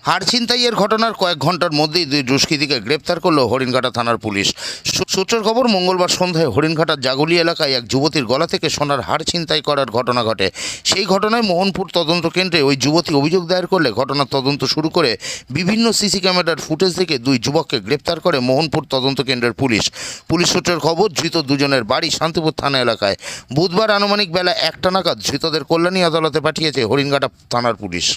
হাড় ছিনতাইয়ের ঘটনার কয়েক ঘন্টার মধ্যেই দুই দুষ্কৃতীকে গ্রেপ্তার করল হরিণঘাটা থানার পুলিশ। সূত্রের খবর, মঙ্গলবার সন্ধ্যায় হরিণঘাটার জাগুলি এলাকায় এক যুবতীর গলা থেকে সোনার হাড় ছিনতাই করার ঘটনা ঘটে। সেই ঘটনায় মোহনপুর তদন্ত কেন্দ্রে ওই যুবতী অভিযোগ দায়ের করলে ঘটনার তদন্ত শুরু করে বিভিন্ন সিসি ক্যামেরার ফুটেজ থেকে দুই যুবককে গ্রেপ্তার করে মোহনপুর তদন্ত কেন্দ্রের পুলিশ। পুলিশ সূত্রের খবর, ধৃত দুজনের বাড়ি শান্তিপুর থানা এলাকায়। বুধবার আনুমানিক বেলা 1টা নাগাদ ধৃতদের কল্যাণী আদালতে পাঠিয়েছে হরিণঘাটা থানার পুলিশ।